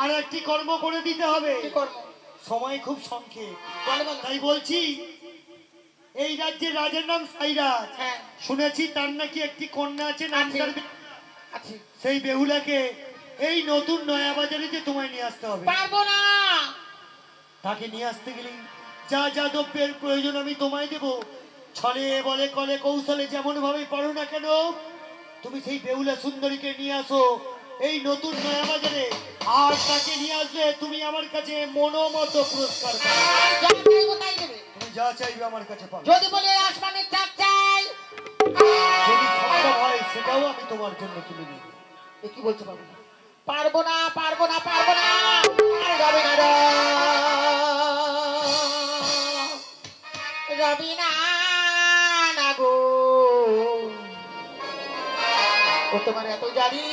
আর একটি কর্ম করে দিতে হবে। কি কর্ম? সময় খুব সংক্ষেপ, তাই বলছি এই রাজ্যের রাজার নাম সাইরাজ। হ্যাঁ শুনেছি তার নাকি একটি কন্যা আছে, নাম তার আছে। সেই বেহুলাকে এই নতুন নয়া বাজারে যে তোমায় নিয়ে আসতে হবে। পারবো না। তাকে নিয়ে আসতে গেলে যা যা দ্রব্যের প্রয়োজন আমি তোমায় দেব। ছলে বলে কলে কৌশলে যেমন ভাবে পারো না কেন, তুমি সেই বেহুলা সুন্দরীকে নিয়ে আসো এই নতুন নয়া বাজারে। আর তাকে নিয়ে আসলে তুমি আমার কাছে মনোমত পুরস্কার পাবে। তুমি যা চাইবে আমার কাছে পাবে। যদি বলে আসমানের চাপ চাই, যদি সম্ভব হয় সেটাও আমি তোমার জন্য তুলে নিব। কি বলতে পারবো না? পারবো না, পারবো না, পারবো না। রবিনা না গো, ও তোমার এত জানি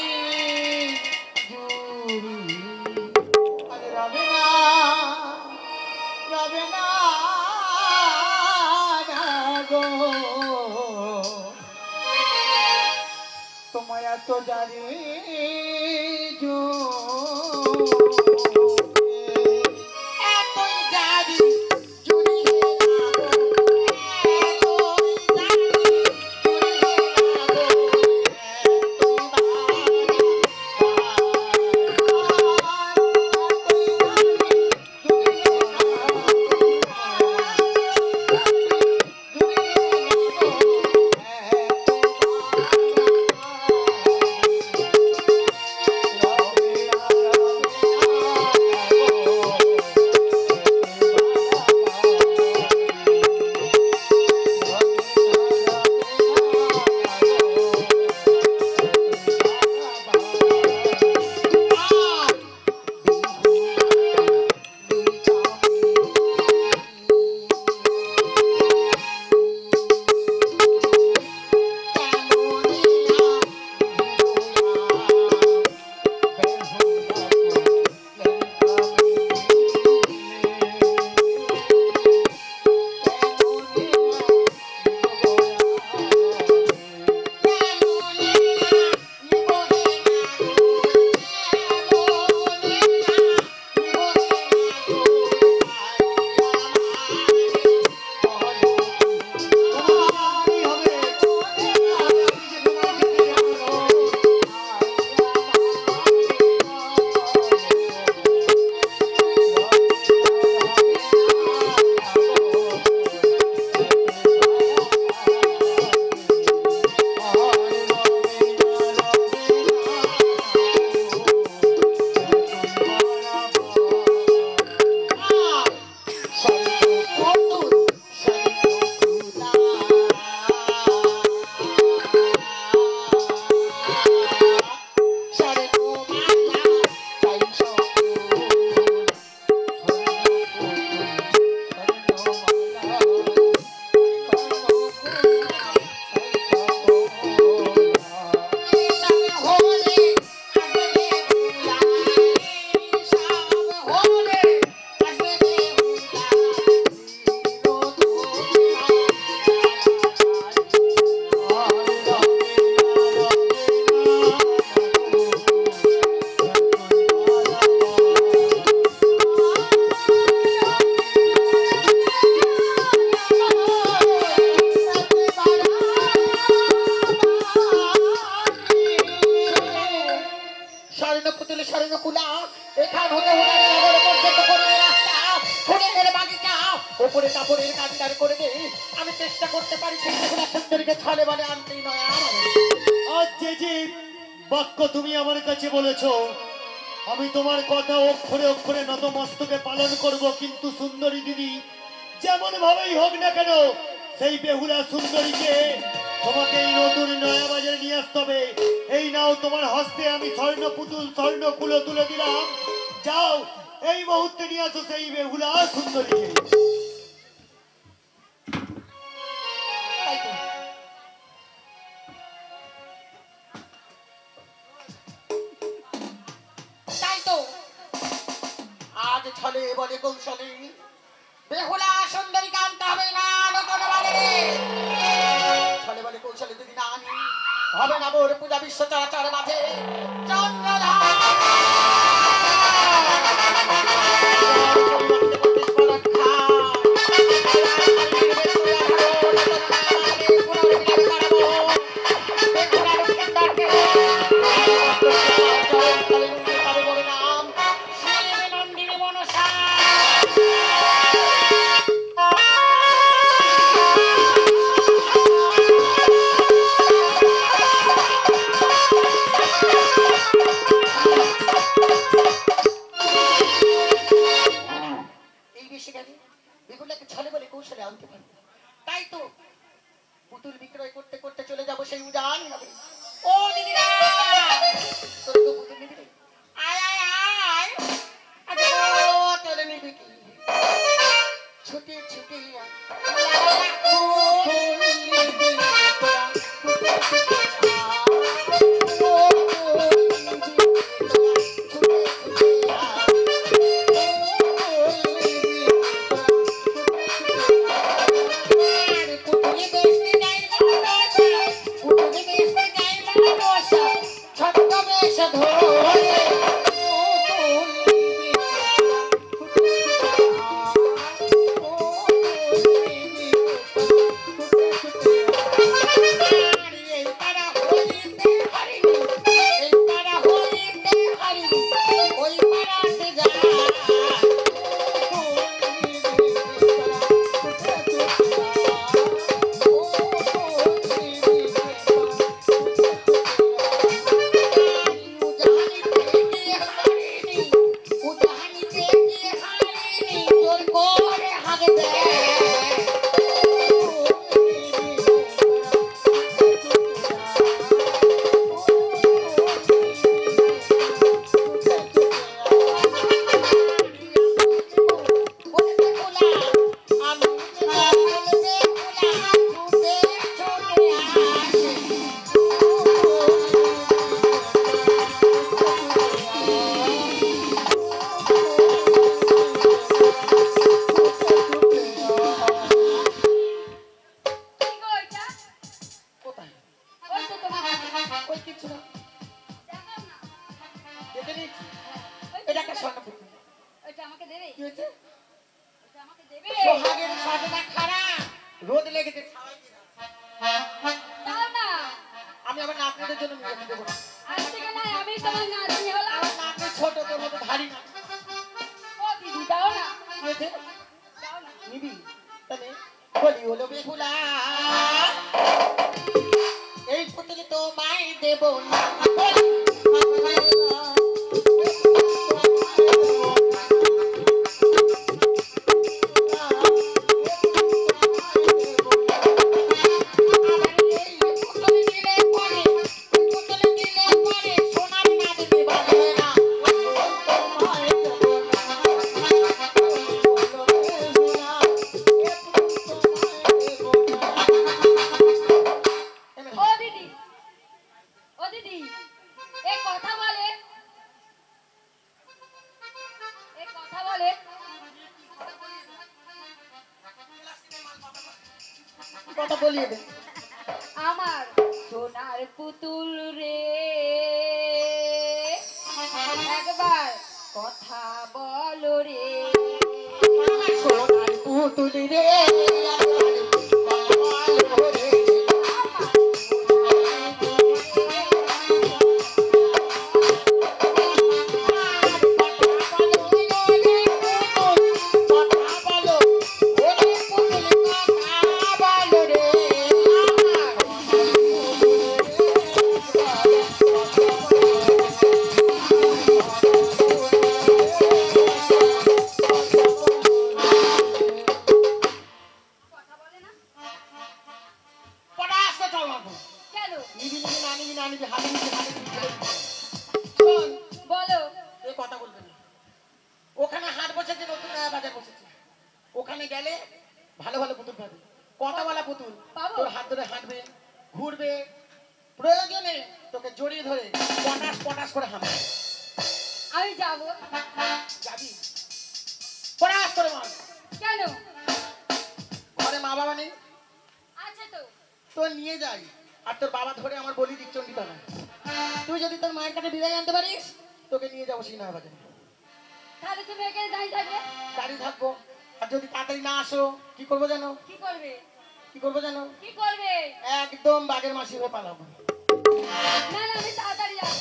রবিনা, রবিনা গো, তোমায় এত জানি আমি তোমার কথা অক্ষরে অক্ষরে নতমস্তকে পালন করব, কিন্তু সুন্দরী দিদি যেমন ভাবেই হোক না কেন সেই বেহুলা সুন্দরীকে তোমাকে এই নতুন নয়া বাজারে নিয়ে আসতে হবে। এই নাও তোমার হস্তে আমি স্বর্ণ পুতুল স্বর্ণ কুলো তুলে দিলাম, যাও এই মুহূর্তে নিয়ে আসো সেই বেহুলা সুন্দরীকে। ছলে বলে কৌশলে বেহুলা সুন্দরীকে আনতে হবে না, ছলে বলে কৌশলে যদি না আনি হবে না মোর পূজা বিশ্ব চরাচর মাঝে চন্দ্রধার। ছদ্মবেশ ধরে রোদ লেগেছে আমি আবার নাতনিদের জন্য নিয়ে দেবো না আমি তোমার নাতনি হলাম। আমার নাতনি ছোট তোর মতো ধারি না ও দিদি দাও না, বুঝেছে দাও না। নিবি তাহলে বলি হলো বেহুলা এই পুতুল তো মাই দেব না কথা বলিয়ে দে আমার সোনার পুতুল রে একবার কথা বলো রে সোনার পুতুল রে ওখানে গেলে ভালো ভালো পুতুল পাবে কথা বলা পুতুল তোর হাত ধরে হাঁটবে ঘুরবে প্রয়োজনে তোকে জড়িয়ে ধরে পটাশ পটাশ করে হাঁটবে আমি যাব যাবি পটাশ করে মার কেন ঘরে মা বাবা নেই আছে তো তোর নিয়ে যাই আর তোর বাবা ধরে আমার বলি দিক চণ্ডীতা না তুই যদি তোর মায়ের কাছে বিদায় আনতে পারিস তোকে নিয়ে যাবো সিনেমা বাজারে তাহলে তুমি এখানে দাঁড়িয়ে থাকবে দাঁড়িয়ে থাকবো আর যদি তাড়াতাড়ি না আসো কি করবো জানো কি করবে কি করবো জানো কি করবে একদম বাঘের মাসি হয়ে পালাবো না না আমি তাড়াতাড়ি যাবো